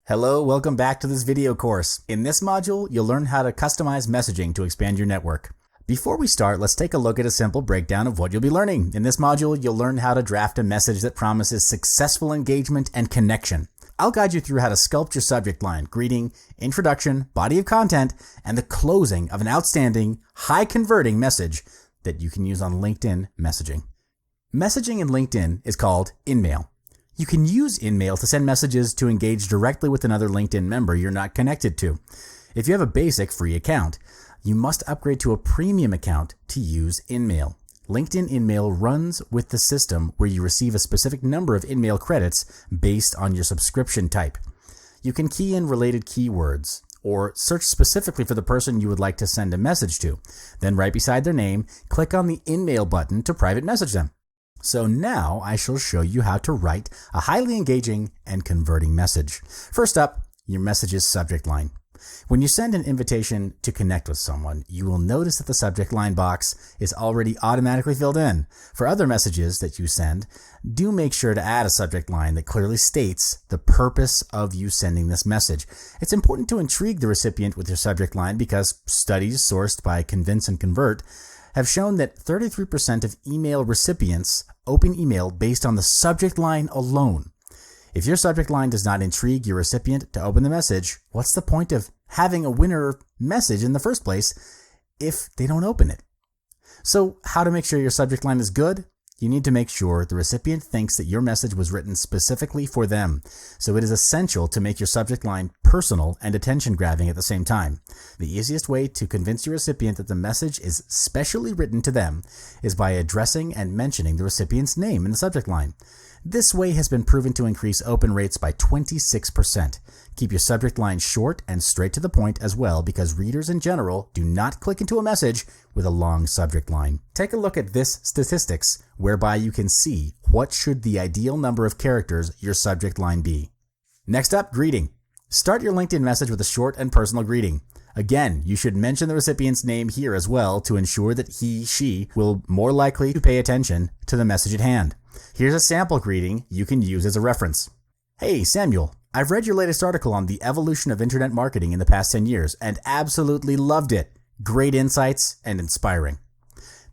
Hello, welcome back to this video course. In this module, you'll learn how to customize messaging to expand your network. Before we start, let's take a look at a simple breakdown of what you'll be learning. In this module, you'll learn how to draft a message that promises successful engagement and connection. I'll guide you through how to sculpt your subject line, greeting, introduction, body of content, and the closing of an outstanding, high-converting message that you can use on LinkedIn messaging. Messaging in LinkedIn is called InMail. You can use InMail to send messages to engage directly with another LinkedIn member you're not connected to. If you have a basic free account, you must upgrade to a premium account to use InMail. LinkedIn InMail runs with the system where you receive a specific number of InMail credits based on your subscription type. You can key in related keywords or search specifically for the person you would like to send a message to. Then right beside their name, click on the InMail button to private message them. So now I shall show you how to write a highly engaging and converting message. First up, your message's subject line. When you send an invitation to connect with someone, you will notice that the subject line box is already automatically filled in. For other messages that you send, do make sure to add a subject line that clearly states the purpose of you sending this message. It's important to intrigue the recipient with your subject line because studies sourced by Convince and Convert have shown that 33% of email recipients open email based on the subject line alone. If your subject line does not intrigue your recipient to open the message, what's the point of having a winner message in the first place if they don't open it? So how to make sure your subject line is good? You need to make sure the recipient thinks that your message was written specifically for them. So it is essential to make your subject line personal and attention-grabbing at the same time. The easiest way to convince your recipient that the message is specially written to them is by addressing and mentioning the recipient's name in the subject line. This way has been proven to increase open rates by 26%. Keep your subject line short and straight to the point as well because readers in general do not click into a message with a long subject line. Take a look at this statistics whereby you can see what should the ideal number of characters your subject line be. Next up, greeting. Start your LinkedIn message with a short and personal greeting. Again, you should mention the recipient's name here as well to ensure that she will more likely to pay attention to the message at hand. Here's a sample greeting you can use as a reference. Hey, Samuel, I've read your latest article on the evolution of internet marketing in the past 10 years and absolutely loved it. Great insights and inspiring.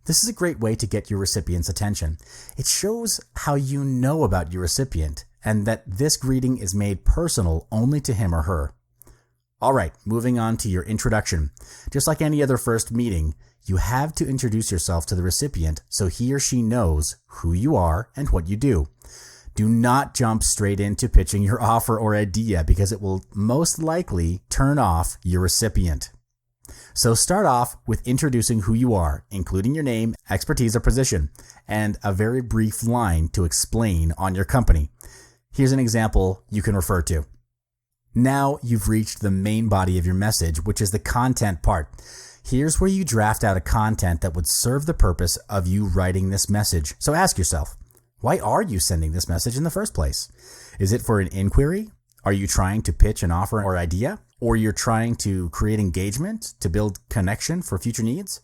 This is a great way to get your recipient's attention. It shows how you know about your recipient and that this greeting is made personal only to him or her. All right, moving on to your introduction. Just like any other first meeting, you have to introduce yourself to the recipient so he or she knows who you are and what you do. Do not jump straight into pitching your offer or idea because it will most likely turn off your recipient. So start off with introducing who you are, including your name, expertise, or position, and a very brief line to explain on your company. Here's an example you can refer to. Now you've reached the main body of your message, which is the content part. Here's where you draft out a content that would serve the purpose of you writing this message. So ask yourself, why are you sending this message in the first place? Is it for an inquiry? Are you trying to pitch an offer or idea? Or you're trying to create engagement to build connection for future needs?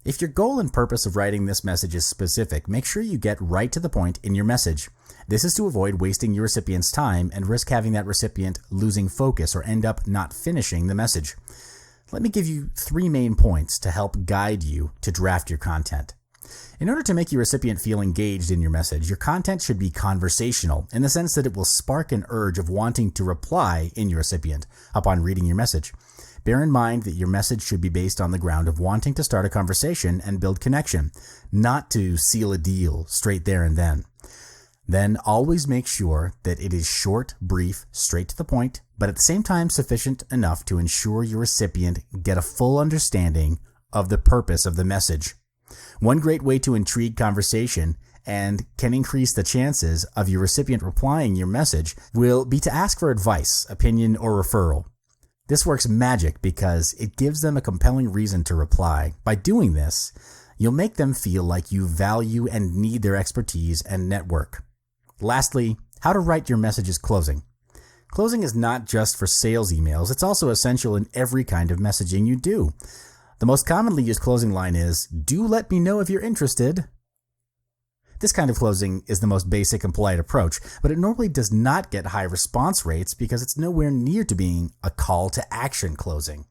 If your goal and purpose of writing this message is specific, make sure you get right to the point in your message. This is to avoid wasting your recipient's time and risk having that recipient losing focus or end up not finishing the message. Let me give you 3 main points to help guide you to draft your content. In order to make your recipient feel engaged in your message, your content should be conversational in the sense that it will spark an urge of wanting to reply in your recipient upon reading your message. Bear in mind that your message should be based on the ground of wanting to start a conversation and build connection, not to seal a deal straight there and then. Then always make sure that it is short, brief, straight to the point, but at the same time sufficient enough to ensure your recipient get a full understanding of the purpose of the message. One great way to intrigue conversation and can increase the chances of your recipient replying your message will be to ask for advice, opinion, or referral. This works magic because it gives them a compelling reason to reply. By doing this, you'll make them feel like you value and need their expertise and network. Lastly, how to write your message's closing. Closing is not just for sales emails, it's also essential in every kind of messaging you do. The most commonly used closing line is, "Do let me know if you're interested." This kind of closing is the most basic and polite approach, but it normally does not get high response rates because it's nowhere near to being a call to action closing.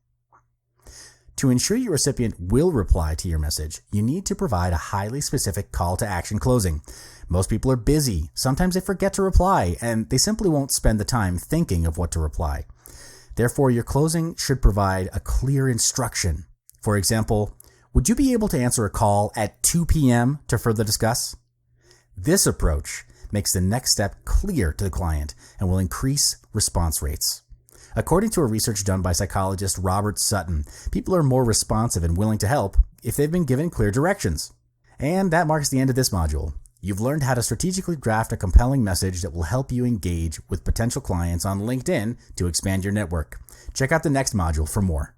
To ensure your recipient will reply to your message, you need to provide a highly specific call to action closing. Most people are busy, sometimes they forget to reply, and they simply won't spend the time thinking of what to reply. Therefore, your closing should provide a clear instruction. For example, would you be able to answer a call at 2 p.m. to further discuss? This approach makes the next step clear to the client and will increase response rates. According to a research done by psychologist Robert Sutton, people are more responsive and willing to help if they've been given clear directions. And that marks the end of this module. You've learned how to strategically draft a compelling message that will help you engage with potential clients on LinkedIn to expand your network. Check out the next module for more.